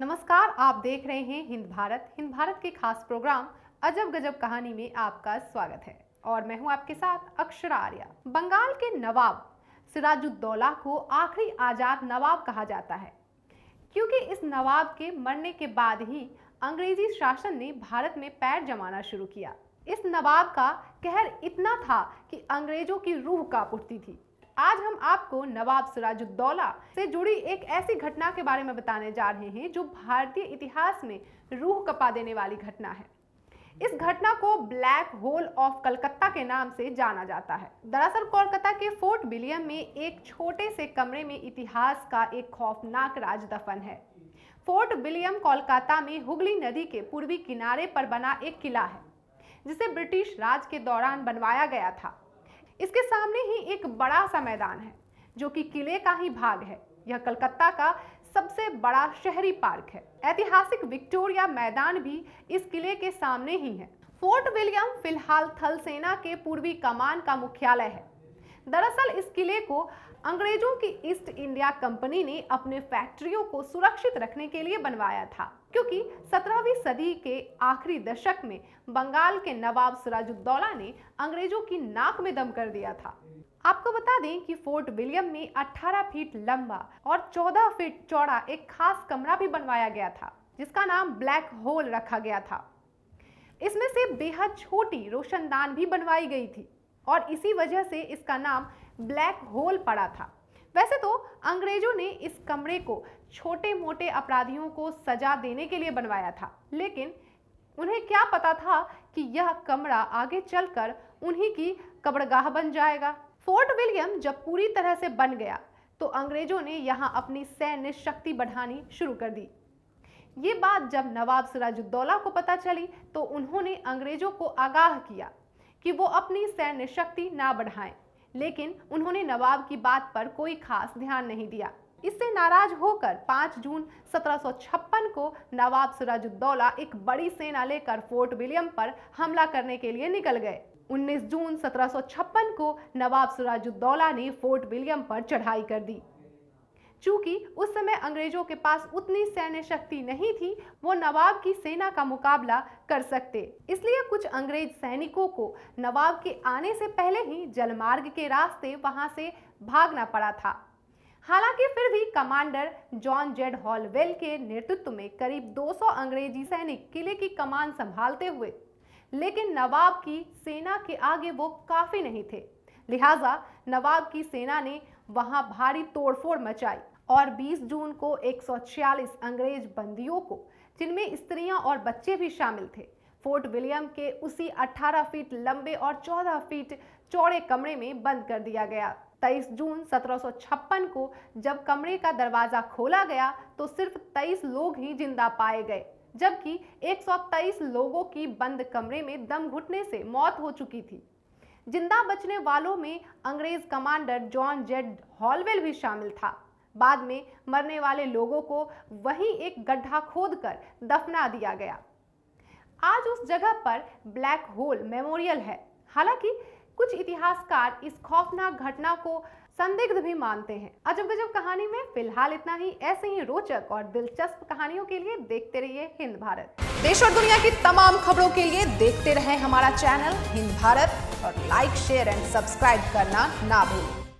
नमस्कार, आप देख रहे हैं हिंद भारत के खास प्रोग्राम अजब गजब कहानी में आपका स्वागत है और मैं हूं आपके साथ अक्षरा आर्या। बंगाल के नवाब सिराजुद्दौला को आखिरी आजाद नवाब कहा जाता है क्योंकि इस नवाब के मरने के बाद ही अंग्रेजी शासन ने भारत में पैर जमाना शुरू किया। इस नवाब का कहर इतना था कि अंग्रेजों की रूह कांप उठती थी। आज हम आपको नवाब सिराजुद्दौला से जुड़ी एक ऐसी घटना के बारे में बताने जा रहे हैं जो भारतीय इतिहास में रूह कपा देने वाली घटना है। इस घटना को ब्लैक होल ऑफ कलकत्ता के नाम से जाना जाता है। दरअसल कोलकाता के फोर्ट विलियम में एक छोटे से कमरे में इतिहास का एक खौफनाक राज दफन है। फोर्ट विलियम कोलकाता में हुगली नदी के पूर्वी किनारे पर बना एक किला है जिसे ब्रिटिश राज के दौरान बनवाया गया था। इसके सामने ही एक बड़ा सा मैदान है जो कि किले का ही भाग है। यह कलकत्ता का सबसे बड़ा शहरी पार्क है। ऐतिहासिक विक्टोरिया मैदान भी इस किले के सामने ही है। फोर्ट विलियम फिलहाल थल सेना के पूर्वी कमान का मुख्यालय है। दरअसल इस किले को अंग्रेजों की ईस्ट इंडिया कंपनी ने अपने फैक्ट्रियों को सुरक्षित रखने के लिए बनवाया था क्योंकि 17वीं सदी के आखिरी दशक में बंगाल के नवाब सिराजुद्दौला ने अंग्रेजों की नाक में दम कर दिया था। आपको बता दें कि फोर्ट विलियम में 18 फीट लंबा और 14 फीट चौड़ा एक खास कमरा भी बनवाया गया था जिसका नाम ब्लैक होल रखा गया था। इसमें से बेहद छोटी रोशनदान भी बनवाई गई थी और इसी वजह से इसका नाम ब्लैक होल पड़ा था। वैसे तो अंग्रेजों ने इस कमरे को छोटे मोटे अपराधियों को सजा देने के लिए बनवाया था, लेकिन उन्हें क्या पता था कि यह कमरा आगे चलकर उन्हीं की कब्रगाह बन जाएगा। फोर्ट विलियम जब पूरी तरह से बन गया तो अंग्रेजों ने यहाँ अपनी सैन्य शक्ति बढ़ानी शुरू कर दी। ये बात जब नवाब सिराजुद्दौला को पता चली तो उन्होंने अंग्रेजों को आगाह किया कि वो अपनी सैन्य शक्ति ना बढ़ाएं, लेकिन उन्होंने नवाब की बात पर कोई खास ध्यान नहीं दिया। इससे नाराज होकर 5 जून 1756 को नवाब सिराजुद्दौला एक बड़ी सेना लेकर फोर्ट विलियम पर हमला करने के लिए निकल गए। 19 जून 1756 को नवाब सिराजुद्दौला ने फोर्ट विलियम पर चढ़ाई कर दी। चूंकि उस समय अंग्रेजों के पास उतनी सैन्य शक्ति नहीं थी वो नवाब की सेना का मुकाबला कर सकते, इसलिए कुछ अंग्रेज सैनिकों को नवाब के आने से पहले ही जलमार्ग के रास्ते वहां से भागना पड़ा था। हालांकि फिर भी कमांडर जॉन जेड हॉलवेल के नेतृत्व में करीब 200 अंग्रेजी सैनिक किले की कमान संभालते हुए, लेकिन नवाब की सेना के आगे वो काफी नहीं थे। लिहाजा नवाब की सेना ने वहां भारी तोड़फोड़ मचाई और 20 जून को 146 अंग्रेज बंदियों को, जिनमें स्त्रियां और बच्चे भी शामिल थे, फोर्ट विलियम के उसी 18 फीट लंबे और 14 फीट चौड़े कमरे में बंद कर दिया गया। 23 जून 1756 को जब कमरे का दरवाजा खोला गया तो सिर्फ 23 लोग ही जिंदा पाए गए, जबकि 123 लोगों की बंद कमरे में दम घुटने से मौत हो चुकी थी। जिंदा बचने वालों में अंग्रेज कमांडर जॉन जेड हॉलवेल भी शामिल था। बाद में मरने वाले लोगों को वहीं एक गड्ढा खोदकर दफना दिया गया। आज उस जगह पर ब्लैक होल मेमोरियल है। हालांकि कुछ इतिहासकार इस खौफनाक घटना को संदिग्ध भी मानते हैं। अजब गजब कहानी में फिलहाल इतना ही। ऐसे ही रोचक और दिलचस्प कहानियों के लिए देखते रहिए हिंद भारत। देश और दुनिया की तमाम खबरों के लिए देखते रहें हमारा चैनल हिंद भारत और लाइक, शेयर एंड सब्सक्राइब करना ना भूलें।